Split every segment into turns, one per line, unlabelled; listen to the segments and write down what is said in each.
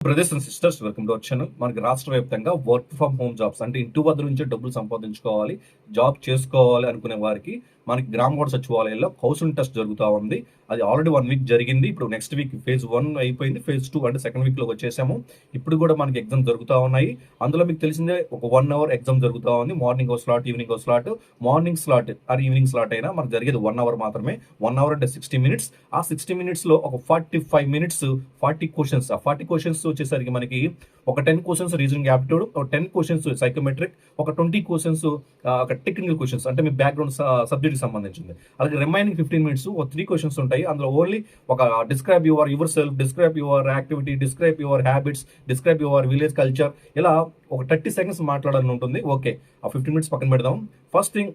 Brothers and sisters, welcome to our channel. మనకి రాష్ట్ర వ్యాప్తంగా వర్క్ ఫ్రమ్ హోమ్ జాబ్స్ అంటే ఇంటి వద్ద నుంచే డబ్బులు సంపాదించుకోవాలి, జాబ్ చేసుకోవాలి అనుకునే వారికి మనకి గ్రామ వార్డు సచివాలయంలో కౌన్సిలింగ్ టెస్ట్ జరుగుతూ ఉంది. అది ఆల్రెడీ 1 వీక్ జరిగింది. ఇప్పుడు నెక్స్ట్ వీక్ ఫేజ్ 1 అయిపోయింది, ఫేజ్ 2 అంటే సెకండ్ వీక్ లోకి వచ్చేసాము. ఇప్పుడు కూడా మనకి ఎగ్జామ్ జరుగుతూ ఉన్నాయి. అందులో మీకు తెలిసిందే ఒక 1 అవర్ ఎగ్జామ్ జరుగుతూ ఉంది. మార్నింగ్ ఒక స్లాట్, ఈవినింగ్ ఒక slot. Morning slot or evening slot అయినా మనకు జరిగేది 1 అవర్ మాత్రమే. 1 అవర్ అంటే 60 మినిట్స్. ఆ 60 మినిట్స్ లో ఒక 45 మినిట్స్ 40 క్వశ్చన్స్. ఆ 40 క్వశ్చన్స్ వచ్చేసరికి మనకి ఒక 10 క్వశ్చన్స్ రీజనింగ్ యాప్టిట్యూడ్, ఒక 10 క్వశ్చన్స్ సైకోమెట్రిక్, ఒక 20 క్వశ్చన్స్ ఒక టెక్నికల్ క్వశ్చన్స్ అంటే మీ బ్యాక్గ్రౌండ్ సబ్జెక్ట్ సంబంధించింది. అలాగే రిమైనింగ్ 15 మినిట్స్ ఒక 3 క్వశ్చన్స్ ఉంటాయి. అందులో ఓన్లీ ఒక describe your self, describe your activity, describe your habits, describe your village culture, ఇలా ఒక 30 సెకండ్స్ మాట్లాడాలని ఉంటుంది. ఓకే, ఆ 15 మినిట్స్ పక్కన పెడదాం. ఫస్ట్ థింగ్,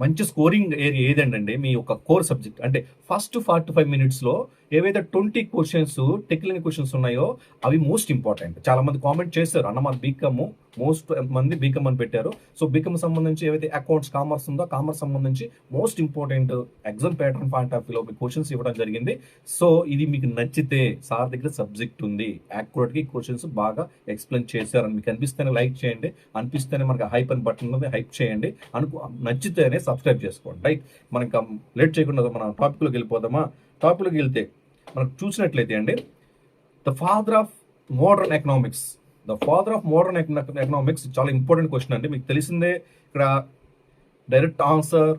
మంచి స్కోరింగ్ ఏరియా ఏదంటే మీ యొక్క కోర్ సబ్జెక్ట్. అంటే ఫస్ట్ 45 మినిట్స్లో ఏవైతే 20 క్వశ్చన్స్ టెక్నికల్ క్వశ్చన్స్ ఉన్నాయో అవి మోస్ట్ ఇంపార్టెంట్. చాలా మంది కామెంట్ చేశారు, అన్న మాది బీకమ్, మోస్ట్ మంది బీకమ్ అని పెట్టారు. సో బీకమ్ సంబంధించి ఏవైతే అకౌంట్స్ కామర్స్ ఉందో కామర్స్ సంబంధించి most important exam pattern point of వ్యూలో మీకు క్వశ్చన్స్ ఇవ్వడం జరిగింది. సో ఇది మీకు నచ్చితే సార్ దగ్గర సబ్జెక్ట్ ఉంది, యాక్యురేట్గా క్వశ్చన్స్ బాగా ఎక్స్ప్లెయిన్ చేశారని మీకు అనిపిస్తేనే లైక్ చేయండి, అనిపిస్తేనే మనకి హైప్ అని బటన్ ఉంది, హైప్ చేయండి. నచ్చితేనే సబ్స్క్రైబ్ చేసుకోండి. రైట్, మనకి లేట్ చేయకుండా మన టాపిక్లోకి వెళ్ళిపోదామా? టాపిక్లోకి వెళ్తే మనకు చూసినట్లయితే అండి, the father of modern economics చాలా ఇంపార్టెంట్ క్వశ్చన్ అండి. మీకు తెలిసిందే, ఇక్కడ డైరెక్ట్ ఆన్సర్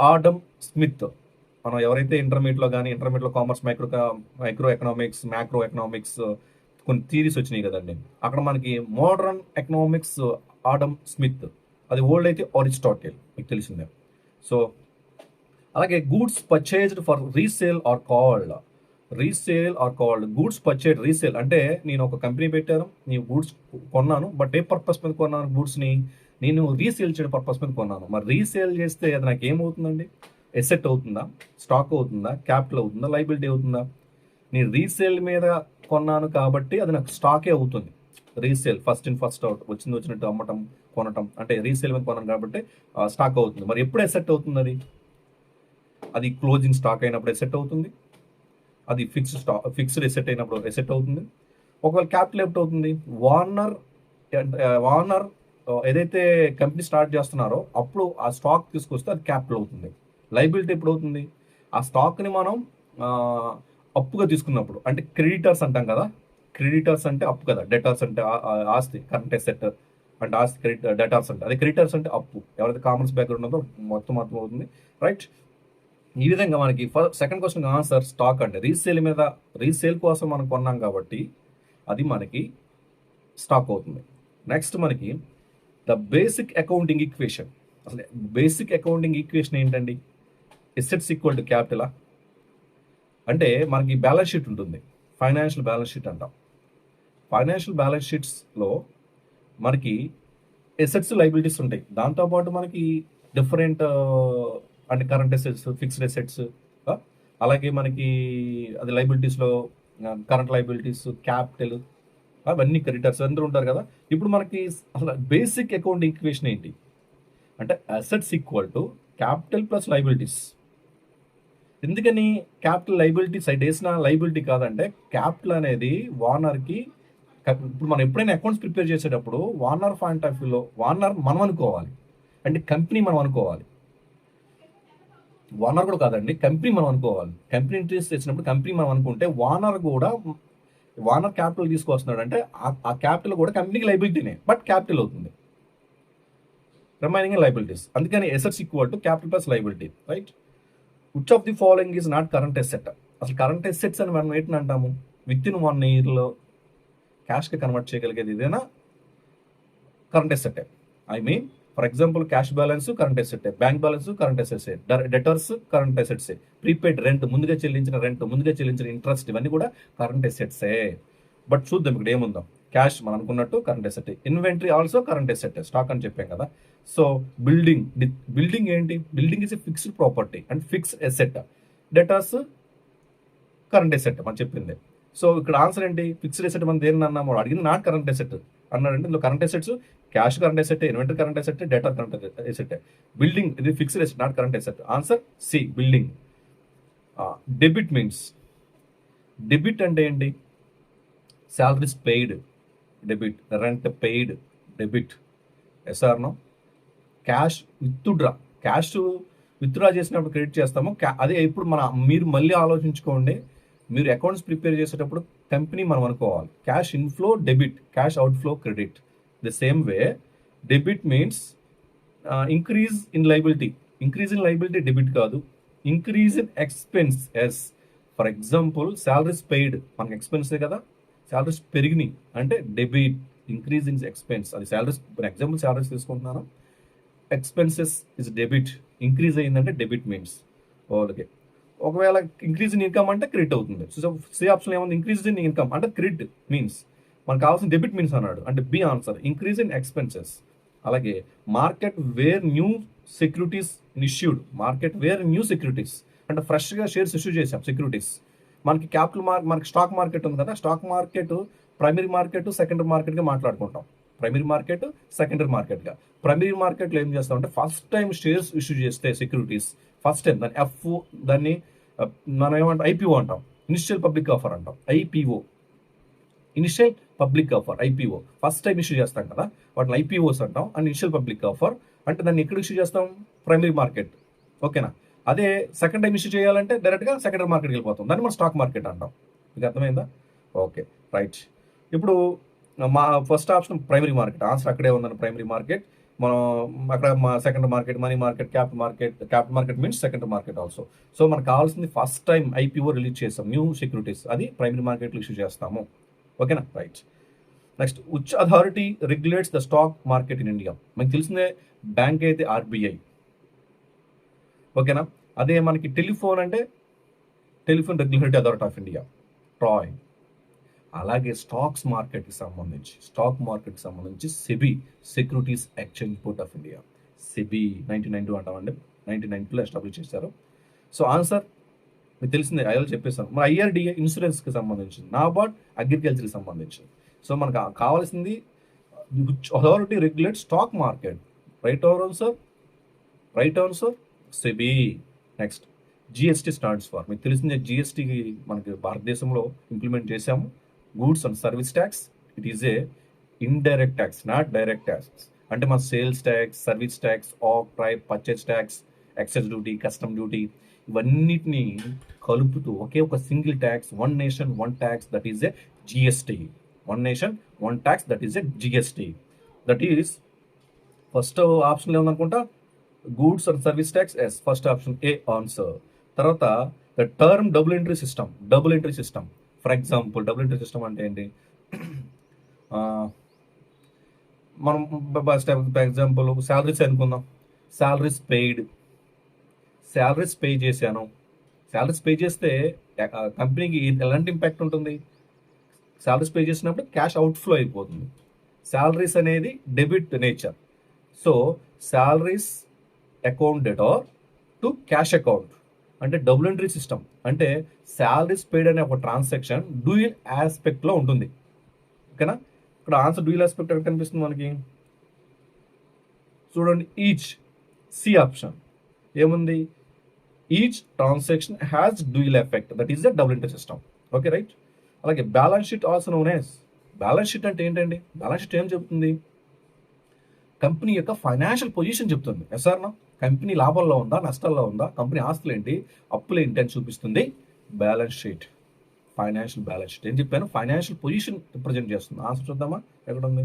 ఆడమ్ స్మిత్. మనం ఎవరైతే ఇంటర్మీడియట్లో commerce, micro economics, macro economics కొన్ని థీరీస్ వచ్చినాయి కదండి, అక్కడ మనకి మోడర్న్ ఎకనామిక్స్ ఆడమ్ స్మిత్. అది ఓల్డ్ అయితే అరిస్టాటిల్, మీకు తెలిసిందే. సో అలాగే goods purchased for resale are called goods purchase. Resale అంటే నేను ఒక కంపెనీ పెట్టాను, నేను గూడ్స్ కొన్నాను, బట్ ఏ పర్పస్ మీద కొన్నాను? గూడ్స్ని నేను రీసేల్ చేయడం పర్పస్ మీద కొన్నాను. మరి రీసేల్ చేస్తే అది నాకు ఏమవుతుందండి? ఎసెట్ అవుతుందా, స్టాక్ అవుతుందా, క్యాపిటల్ అవుతుందా, లైబిలిటీ అవుతుందా? నేను రీసేల్ మీద కొన్నాను కాబట్టి అది నాకు స్టాకే అవుతుంది. Resale first in first out, వచ్చినట్టు అమ్మటం, కొనటం, అంటే రీసేల్ మీద కొన్నాను కాబట్టి స్టాక్ అవుతుంది. మరి ఎప్పుడు ఎసెట్ అవుతుంది? అది క్లోజింగ్ స్టాక్ అయినప్పుడు ఎసెట్ అవుతుంది, అది ఫిక్స్డ్ ఎసెట్ అయినప్పుడు ఎసెట్ అవుతుంది. ఒకవేళ క్యాపిటల్ ఎప్పుడు అవుతుంది? వార్నర్ ఏదైతే కంపెనీ స్టార్ట్ చేస్తున్నారో అప్పుడు ఆ స్టాక్ తీసుకొస్తే అది క్యాపిటల్ అవుతుంది. లైబిలిటీ ఎప్పుడు అవుతుంది? ఆ స్టాక్ని మనం అప్పుగా తీసుకున్నప్పుడు, అంటే క్రెడిటర్స్ అంటాం కదా. క్రెడిటర్స్ అంటే అప్పు కదా, డెటార్స్ అంటే ఆస్తి, కరెంట్ ఎసెట్ అంటే ఆస్తి, డెటార్స్ అంటే అదే, క్రెడిటర్స్ అంటే అప్పు. ఎవరైతే కామర్స్ బ్యాక్గ్రౌండ్ ఉందో మొత్తం అర్థం అవుతుంది. రైట్, ఈ విధంగా మనకి సెకండ్ క్వశ్చన్ ఆన్సర్ స్టాక్ అంటే రీసేల్ కోసం మనం కొన్నాం కాబట్టి అది మనకి స్టాక్ అవుతుంది. నెక్స్ట్ మనకి ద బేసిక్ అకౌంటింగ్ ఈక్వేషన్. అసలు బేసిక్ అకౌంటింగ్ ఈక్వేషన్ ఏంటండి? ఎసెట్స్ ఈక్వల్ టు క్యాపిటలా? అంటే మనకి బ్యాలెన్స్ షీట్ ఉంటుంది, ఫైనాన్షియల్ బ్యాలెన్స్ షీట్ అంటాం. ఫైనాన్షియల్ బ్యాలెన్స్ షీట్స్లో మనకి ఎసెట్స్, లైబిలిటీస్ ఉంటాయి. దాంతోపాటు మనకి డిఫరెంట్ అంటే కరెంట్ ఎసెట్స్, ఫిక్స్డ్ ఎసెట్స్, అలాగే మనకి అది లైబిలిటీస్లో కరెంట్ లైబిలిటీస్, క్యాపిటల్, అవన్నీ క్రెడిటర్స్ అందరూ ఉంటారు కదా. ఇప్పుడు మనకి అసలు బేసిక్ అకౌంట్ ఈక్వేషన్ ఏంటి అంటే assets equal to capital plus liabilities. ఎందుకని క్యాపిటల్ లైబిలిటీ సైడ్ వేసిన లైబిలిటీ కాదంటే, క్యాపిటల్ అనేది వార్నర్కి, ఇప్పుడు మనం ఎప్పుడైనా అకౌంట్స్ ప్రిపేర్ చేసేటప్పుడు వార్నర్ పాయింట్ ఆఫ్ వ్యూలో వార్నర్ మనం అనుకోవాలి, అంటే కంపెనీ మనం అనుకోవాలి. వార్నర్ కూడా కాదండి, కంపెనీ మనం అనుకోవాలి. కంపెనీ ఇంట్రెస్ట్ తెచ్చినప్పుడు కంపెనీ మనం అనుకుంటే వార్నర్ క్యాపిటల్ తీసుకొస్తున్నాడు అంటే ఆ క్యాపిటల్ కూడా కంపెనీకి లైబిలిటీనే, బట్ క్యాపిటల్ అవుతుంది. Remaining liabilities. అందుకని assets equal to capital plus liability. Right, which of the following is not current asset? అసలు కరెంట్ ఎసెట్స్ అని మనం ఏంటని అంటాము? విత్ ఇన్ 1 ఇయర్లో క్యాష్కి కన్వర్ట్ చేయగలిగేది ఇదేనా current asset? I mean for example cash balance current asset, bank balance current assets, debtors current assets, prepaid rent, ముందుగా చెల్లించిన ఇంట్రెస్ట్, ఇవన్నీ కూడా కరెంట్ ఎసెట్సే. బట్ చూద్దాం ఇక్కడ ఏముందో. క్యాష్ మనం అనుకున్నట్టు current asset, inventory also current asset, stock అని చెప్పాం కదా. సో బిల్డింగ్ ఏంటి? Building is a fixed property and fixed asset. Debtors current asset మనం చెప్పింది. సో ఇక్కడ ఆన్సర్ ఏంటి? ఫిక్స్డ్ ఎసెట్ మనం దేని అన్నాము? అడిగింది నాట్ కరెంట్ ఎసెట్ అన్నాడంటే ఇందులో current assets cash current asset, inventory current asset, data current asset. Building ఇది fixed asset, not current asset. Answer C, building. Debit means, debit అంటే ఏంటి? Salaries paid debit, rent paid debit, ఎస్ఆర్నో. Cash withdraw చేసినప్పుడు credit చేస్తాము. అదే ఇప్పుడు మీరు మళ్ళీ ఆలోచించుకోండి, మీరు అకౌంట్స్ ప్రిపేర్ చేసేటప్పుడు కంపెనీ మనం అనుకోవాలి. Cash inflow debit, cash outflow credit. The same way debit means increase in liability. Increase in liability debit కాదు, increase in expense. Yes, for example salaries paid మనకి ఎక్స్పెన్సే కదా, శాలరీస్ పెరిగినాయి అంటే డెబిట్. ఇంక్రీజ్ ఇన్ ఎక్స్పెన్స్, అది salaries, example salaries తీసుకుంటున్నాను, expenses is debit. Increase అయిందంటే debit means okay. ఒకవేళ ఇంక్రీజ్ ఇన్ ఇన్కమ్ అంటే క్రెడిట్ అవుతుంది. సో సి ఆప్షన్ ఏముంది, ఇంక్రీజ్ ఇన్ ఇన్కమ్ అంటే క్రెడిట్ మీన్స్, మనకు కావాల్సిన డెబిట్ మీన్స్ అన్నాడు అంటే B answer, increase in expenses. అలాగే market where new securities issued, market where new securities అంటే ఫ్రెష్గా షేర్స్ ఇష్యూ చేసాం సెక్యూరిటీస్. మనకి మనకి స్టాక్ మార్కెట్ ఉంది కదా, stock market primary market secondary మార్కెట్గా మాట్లాడుకుంటాం. ప్రైమరీ మార్కెట్ సెకండరీ మార్కెట్గా. ప్రైమరీ మార్కెట్లో ఏం చేస్తాం అంటే ఫస్ట్ టైం షేర్స్ ఇష్యూ చేస్తే సెక్యూరిటీస్, ఫస్ట్ టైం దాన్ని మనం ఏమంటాం, ఐపీఓ అంటాం, ఇనిషియల్ పబ్లిక్ ఆఫర్ అంటాం, IPO, initial public offer, IPO. First time issue చేస్తాం కదా, వాటిని ఐపీఓస్ అంటాం. అండ్ ఇనిషియల్ పబ్లిక్ ఆఫర్ అంటే దాన్ని ఎక్కడ ఇష్యూ చేస్తాం, ప్రైమరీ మార్కెట్, ఓకేనా. అదే సెకండ్ టైం ఇష్యూ చేయాలంటే డైరెక్ట్గా సెకండరీ మార్కెట్కి వెళ్ళిపోతాం, దాన్ని మనం స్టాక్ మార్కెట్ అంటాం. మీకు అర్థమైందా? Okay right. ఇప్పుడు మా first option primary market, answer అక్కడే ఉందని ప్రైమరీ మార్కెట్. మనం అక్కడ secondary market, money market, capital market means secondary market also. So మనకు కావాల్సింది ఫస్ట్ టైం ఐపీఓ రిలీజ్ చేస్తాం, న్యూ సెక్యూరిటీస్, అది ప్రైమరీ మార్కెట్లో ఇష్యూ చేస్తాము, ఓకేనా right. Next, which authority regulates the stock market in India? మనకు తెలిసిందే బ్యాంక్ అయితే ఆర్బీఐ, ఓకేనా. అదే మనకి టెలిఫోన్ అంటే telephone regulatory authority of India, TRAI. అలాగే స్టాక్ మార్కెట్కి సంబంధించి SEBI, securities exchange board of India, SEBI 1992 అంటామండి, 1992లో ఎస్టాబ్లిష్ చేశారు. సో ఆన్సర్ మీకు తెలిసిందే, ఐఎల్ చెప్పేసాను. మరి ఐఆర్డిఏ ఇన్సూరెన్స్కి సంబంధించింది, నాబార్డ్ అగ్రికల్చర్కి సంబంధించింది. సో మనకు కావాల్సింది authority regulate stock market, right answer, SEBI. Next, GST stands for, మీకు తెలిసిందే జిఎస్టీకి మనకి భారతదేశంలో ఇంప్లిమెంట్ చేశాము, goods and service tax. It is a indirect tax, not direct tax. అంటే మన sales tax, service tax, purchase tax, excise duty, custom duty, ఇవన్నిటిని కలుపుతూ ఒకే ఒక single tax, one nation one tax, that is a GST. One nation one tax, that is a GST. That is first ఆప్షన్లో ఏమనుకుంటా, goods and service tax. Yes, first option a answer. తర్వాత the term double entry system. For example double entry system అంటే ఏంటి, మనం for example salaries అనుకుందాం, salaries pay చేశాను. Salaries pay చేస్తే కంపెనీకి ఎలాంటి ఇంపాక్ట్ ఉంటుంది, శాలరీస్ పే చేసినప్పుడు క్యాష్ అవుట్ఫ్లో అయిపోతుంది. శాలరీస్ అనేది debit nature. So salaries account debtor to cash account అంటే డబుల్ ఎంట్రీ సిస్టమ్. అంటే శాలరీస్ పెయిడ్ అనే ఒక ట్రాన్సాక్షన్ డ్యూయల్ ఆస్పెక్ట్లో ఉంటుంది, ఓకేనా. ఇక్కడ ఆన్సర్ డ్యూయల్ ఆస్పెక్ట్ ఎక్కడ కనిపిస్తుంది మనకి, చూడండి, ఈచ్. సి ఆప్షన్ ఏముంది, each transaction has dual effect, that is the double entry system, okay right. అలాగే balance sheet also known as, balance sheet అంటే ఏంటండి, బ్యాలెన్స్ షీట్ ఏం చెప్తుంది, కంపెనీ యొక్క ఫైనాన్షియల్ పొజిషన్ చెప్తుంది. ఎస్ఆర్నా, కంపెనీ లాభాల్లో ఉందా, నష్టాల్లో ఉందా, కంపెనీ ఆస్తులు ఏంటి, అప్పులు ఏంటి అని చూపిస్తుంది balance sheet. Financial balance sheet ఏం చెప్పాను, ఫైనాన్షియల్ పొజిషన్ రిప్రజెంట్ చేస్తుంది. ఆన్సర్ చూద్దామా, ఎక్కడ ఉంది,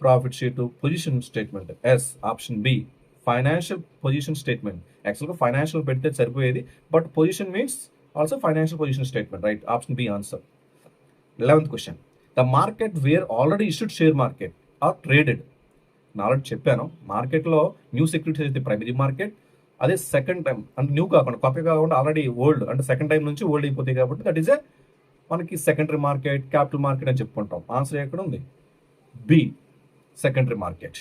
profit sheet, position statement. Yes, option B, financial position statement. యాక్చువల్గా ఫైనాన్షియల్ పెడితే సరిపోయేది, but position means also financial position statement, right. Option B answer. 11th question, the market where already issued share market are traded. నేను already చెప్పాను, మార్కెట్లో new securities అయితే primary market, అదే second time అంటే new కాకుండా కొత్తగా కాకుండా ఆల్రెడీ ఓల్డ్ అంటే సెకండ్ టైం నుంచి ఓల్డ్ అయిపోతాయి కాబట్టి దట్ ఈస్ ఏ మనకి సెకండరీ మార్కెట్, క్యాపిటల్ మార్కెట్ అని చెప్పుకుంటాం. ఆన్సర్ ఎక్కడ ఉంది, బి, సెకండరీ మార్కెట్.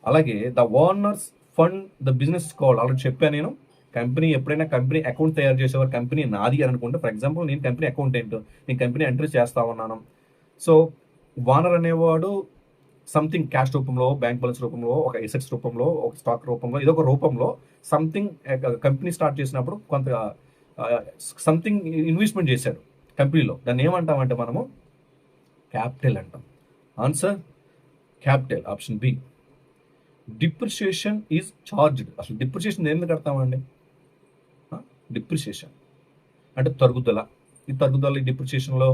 అలాగే the owners fund the business called, already చెప్పాను నేను, కంపెనీ ఎప్పుడైనా కంపెనీ అకౌంట్ తయారు చేసేవారు కంపెనీ నాది అని అనుకుంటే, ఫర్ ఎగ్జాంపుల్ నేను కంపెనీ అకౌంటెంట్, నేను కంపెనీ ఎంట్రీ చేస్తా ఉన్నాను. సో ఓనర్ అనేవాడు సంథింగ్ క్యాష్ రూపంలో, బ్యాంక్ బ్యాలెన్స్ రూపంలో, ఒక ఎసెట్స్ రూపంలో, ఒక స్టాక్ రూపంలో, ఇదొక రూపంలో సంథింగ్ కంపెనీ స్టార్ట్ చేసినప్పుడు కొంత సంథింగ్ ఇన్వెస్ట్మెంట్ చేశాడు కంపెనీలో. దాన్ని ఏమంటామంటే మనము క్యాపిటల్ అంటాం. Answer capital, option B. Depreciation is charged. అసలు డిప్రిషియేషన్ దేని కడతామండి? డిప్రిషియేషన్ అంటే తరుగుదల. ఈ తరుగుదల, ఈ డిప్రిషియేషన్లో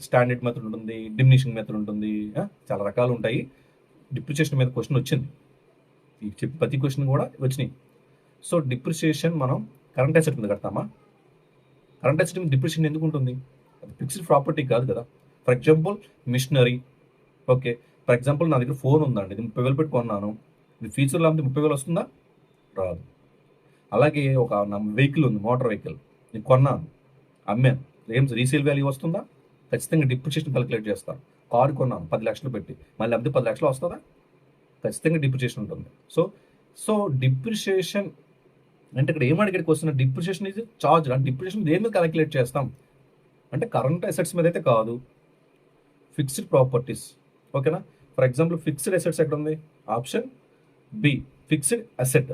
స్టాండర్డ్ మెథడ్ ఉంటుంది, డిమినిషింగ్ మెథడ్ ఉంటుంది, చాలా రకాలు ఉంటాయి. డిప్రిషియేషన్ మీద క్వశ్చన్ వచ్చింది, ఈ ప్రతి క్వశ్చన్ కూడా వచ్చినాయి. సో డిప్రిషియేషన్ మనం కరెంట్ అసెట్ మీద కడతామా? కరెంట్ అసెట్ మీద డిప్రిషియేషన్ ఎందుకు ఉంటుంది? అది ఫిక్స్డ్ ప్రాపర్టీ కాదు కదా. For example machinery, okay. For example నా దగ్గర ఫోన్ ఉందండి, ఇది 30,000 పెట్టి కొన్నాను. ఇది ఫ్యూచర్లో అమ్మితే 30,000 వస్తుందా? రాదు. అలాగే ఒక నా వెహికల్ ఉంది, మోటార్ వెహికల్, నేను కొన్నాను, అమ్మాను, ఏం రీసేల్ వాల్యూ వస్తుందా? ఖచ్చితంగా డిప్రిషియేషన్ క్యాలిక్యులేట్ చేస్తాను. కారు కొన్నాను 10 లక్షలు పెట్టి, మళ్ళీ అమ్మితే 10 లక్షలు వస్తుందా? ఖచ్చితంగా డిప్రిషియేషన్ ఉంటుంది. సో సో డిప్రిషియేషన్ అంటే ఇక్కడ ఏమడిగాడు క్వశ్చన్, డిప్రిషియేషన్ ఈజ్ చార్జ్. అంటే డిప్రిషియేషన్ దేని మీద క్యాలిక్యులేట్ చేస్తాం అంటే కరెంట్ అసెట్స్ మీద అయితే కాదు, ఫిక్స్డ్ ప్రాపర్టీస్. ఓకేనా? ఫర్ ఎగ్జాంపుల్ ఫిక్స్డ్ అసెట్స్ ఎక్కడ ఉంది? Option B, fixed asset.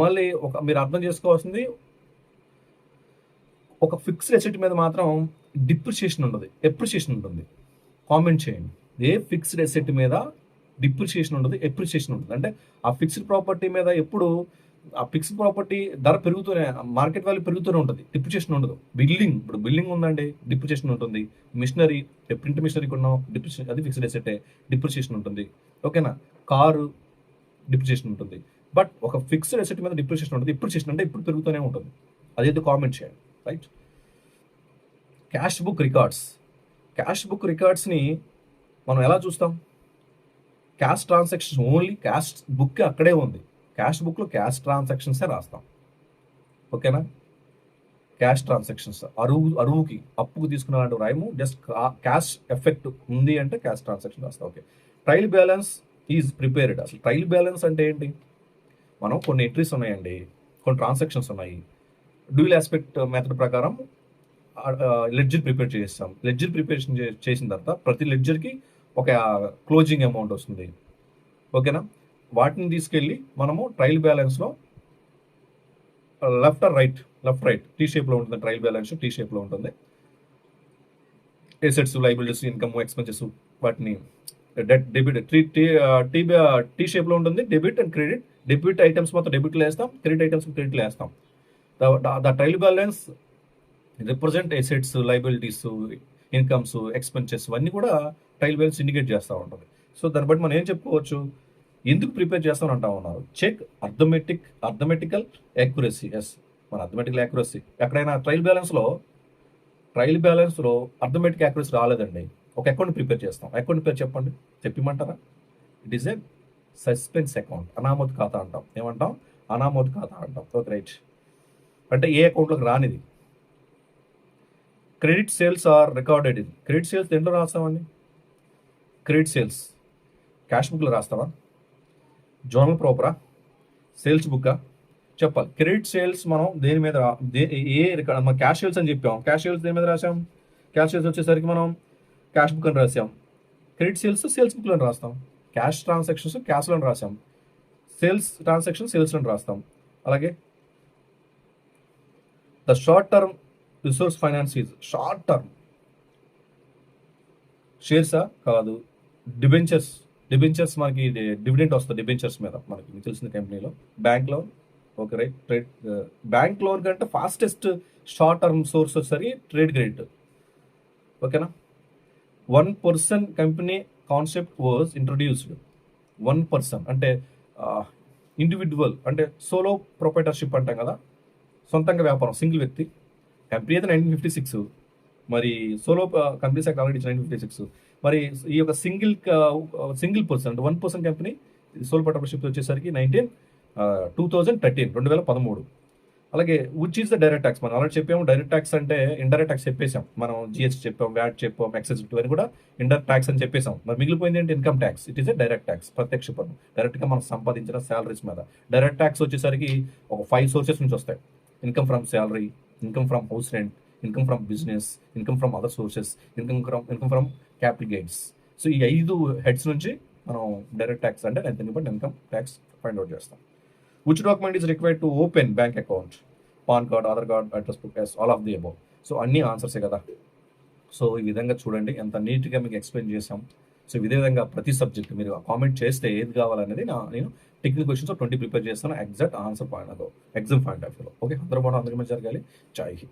మళ్ళీ మీరు అర్థం చేసుకోవాల్సింది, ఒక ఫిక్స్డ్ అసెట్ మీద మాత్రం డిప్రిషియేషన్ ఉండదు, ఎప్రిషియేషన్ ఉంటుంది. కామెంట్ చేయండి, ఏ ఫిక్స్డ్ అసెట్ మీద డిప్రిషియేషన్ ఉండదు, ఎప్రిషియేషన్ ఉంటుంది. అంటే ఆ ఫిక్స్డ్ ప్రాపర్టీ మీద ఎప్పుడు ఆ ఫిక్స్డ్ ప్రాపర్టీ ధర పెరుగుతూనే, మార్కెట్ వాల్యూ పెరుగుతూనే ఉంటుంది, డిప్రిషియేషన్ ఉండదు. బిల్డింగ్, ఇప్పుడు బిల్డింగ్ ఉందండి, డిప్రిషియేషన్ ఉంటుంది. మిషనరీ, ప్రింట్ మిషనరీ కొన్నాం, డిప్రిషియేషన్, అది ఫిక్స్డ్ అసెటే, డిప్రిషియేషన్ ఉంటుంది. ఓకేనా? కారు డిప్రిషియేషన్ ఉంటుంది. బట్ ఒక ఫిక్స్డ్ అసెట్ మీద డిప్రిషియేషన్ ఉంటుంది, డిప్రిషియేషన్ అంటే ఇప్పుడు పెరుగుతూనే ఉంటుంది. అదేదో కామెంట్ చేయండి, right? Cash book records. Cash book రికార్డ్స్ని మనం ఎలా చూస్తాం? Cash transactions, only cash book అక్కడే ఉంది, క్యాష్ బుక్లో క్యాష్ ట్రాన్సాక్షన్సే రాస్తాం. ఓకేనా? క్యాష్ ట్రాన్సాక్షన్స్, అరువుకి అప్పుకు తీసుకున్న లాంటి రాయము, జస్ట్ క్యాష్ ఎఫెక్ట్ ఉంది అంటే క్యాష్ ట్రాన్సాక్షన్ రాస్తాం. Okay. Trial balance is prepared. అసలు ట్రయల్ బ్యాలెన్స్ అంటే ఏంటి? మనం కొన్ని ఎంట్రీస్ ఉన్నాయండి, కొన్ని ట్రాన్సాక్షన్స్ ఉన్నాయి, డ్యూయల్ ఆస్పెక్ట్ మెథడ్ ప్రకారం లెడ్జర్ ప్రిపేర్ చేస్తాం. లెడ్జర్ ప్రిపరేషన్ చేసిన తర్వాత ప్రతి లెడ్జర్కి ఒక క్లోజింగ్ అమౌంట్ వస్తుంది. ఓకేనా? వాటిని తీసుకెళ్ళి మనము ట్రయల్ బ్యాలెన్స్లో లెఫ్ట్ రైట్ టీ షేప్లో ఉంటుంది. ట్రయల్ బ్యాలెన్స్ టీ షేప్లో ఉంటుంది. ఎసెట్స్, లైబిలిటీస్, ఇన్కమ్, ఎక్స్పెన్సెస్, వాటిని డెబిట్ టీ షేప్లో ఉంటుంది. Debit and credit. Debit items మొత్తం డెబిట్లో వేస్తాం, క్రెడిట్ ఐటమ్స్ క్రెడిట్లో వేస్తాం. The trial balance represent assets, liabilities, incomes, expenses ఇవన్నీ కూడా ట్రయల్ బ్యాలెన్స్ ఇండికేట్ చేస్తూ ఉంటుంది. సో దాన్ని బట్టి మనం ఏం చెప్పుకోవచ్చు? ఎందుకు ప్రిపేర్ చేస్తామని అంటా ఉన్నారు? Check arithmetical accuracy. ఎస్, మన అర్థమెటికల్ యాక్యురసీ. ఎక్కడైనా ట్రయల్ బ్యాలెన్స్లో అర్థమెటిక్ యాక్యురసీ రాలేదండి, ఒక అకౌంట్ ప్రిపేర్ చేస్తాం. అకౌంట్ పేరు చెప్పండి, చెప్పిమంటారా? It is a suspense account, అనామత్ ఖాతా అంటాం. ఏమంటాం? అనామత్ ఖాతా అంటాం. Okay, right. అంటే ఏ అకౌంట్లోకి రానిది. Credit sales are recorded in. Credit sales దేంట్లో రాస్తామండి? క్రెడిట్ సేల్స్ క్యాష్ బుక్లో రాస్తావా? జోనల్ ప్రాపరా? సేల్స్ బుక్కా? చెప్పాలి. క్రెడిట్ సేల్స్ మనం దేని మీద మనం క్యాష్ సేల్స్ అని చెప్పాం. క్యాష్ సేల్స్ దేని మీద రాసాం? క్యాష్ సేల్స్ వచ్చేసరికి మనం క్యాష్ బుక్ అని రాసాం. క్రెడిట్ సేల్స్ సేల్స్ బుక్లో రాస్తాం. క్యాష్ ట్రాన్సాక్షన్స్ క్యాష్లో రాసాం. సేల్స్ ట్రాన్సాక్షన్ సేల్స్లో రాస్తాం. అలాగే the short term resource finance is short term. షేర్సా? కాదు. డిబెంచర్స్ మనకి డివిడెంట్ వస్తుంది డిబెంచర్స్ మీద, మనకి మీకు తెలిసిన కంపెనీలో. Bank loan. Okay, right. Trade bank loan కంటే ఫాస్టెస్ట్ షార్ట్ టర్మ్ సోర్స్ వచ్చేసరికి ట్రేడ్ క్రెడిట్. ఓకేనా? 1% కంపెనీ కాన్సెప్ట్ వాజ్ ఇంట్రొడ్యూస్డ్. 1% అంటే ఇండివిజువల్, అంటే సోలో ప్రొపరైటర్షిప్ అంటాం కదా, సొంతంగా వ్యాపారం, సింగిల్ వ్యక్తి. కంపెనీ అయితే 1956, మరి సోలో కంపెనీస్ యాక్ట్ ఆల్రెడీ 1956. మరి ఈ యొక్క సింగిల్ పర్సన్ అంటే 1% కంపెనీ సోలో ప్రొపరైటర్షిప్ వచ్చేసరికి 2013. అలాగే which is the direct tax? మనం ఆల్రెడీ చెప్పాము. డైరెక్ట్ ట్యాక్స్ అంటే ఇండైరెక్ట్ ట్యాక్స్ చెప్పేసాం మనం. జిఎస్టీ చెప్పాం, వ్యాట్ చెప్పాం, ఎక్సైజ్ ఇవన్నీ కూడా ఇండైరెక్ట్ ట్యాక్స్ అని చెప్పేసాం. మరి మిగిలిపోయింది ఏంటి? Income tax. It is a direct tax, ప్రత్యక్ష పన్ను, డైరెక్ట్గా మనం సంపాదించిన శాలరీస్ మీద. డైరెక్ట్ ట్యాక్స్ వచ్చేసరికి ఒక 5 సోర్సెస్ నుంచి వస్తాయి. Income from salary, income from house rent, income from business, income from other sources, income from capital gains. So ఈ 5 హెడ్స్ నుంచి మనం డైరెక్ట్ ట్యాక్స్ అంటే ఇన్కమ్ ట్యాక్స్ ఫైండ్ అవుట్ చేస్తాం. Which document is required to open bank account? PAN card, Aadhaar card, address book, yes, all of the above. So అన్ని ఆన్సర్సే కదా. So ఈ విధంగా చూడండి ఎంత నీట్గా మీకు ఎక్స్ప్లెయిన్ చేసాం. సో ఇదే విధంగా ప్రతి సబ్జెక్ట్ మీరు కామెంట్ చేస్తే ఏది కావాలనేది నేను టెక్నికల్ క్వశ్చన్స్ 20 ప్రిపేర్ చేస్తాను exact answer point exam point of వ్యూలో. ఓకే, అందరూ మనం అందరికీ జరగాలి. జై హింద్.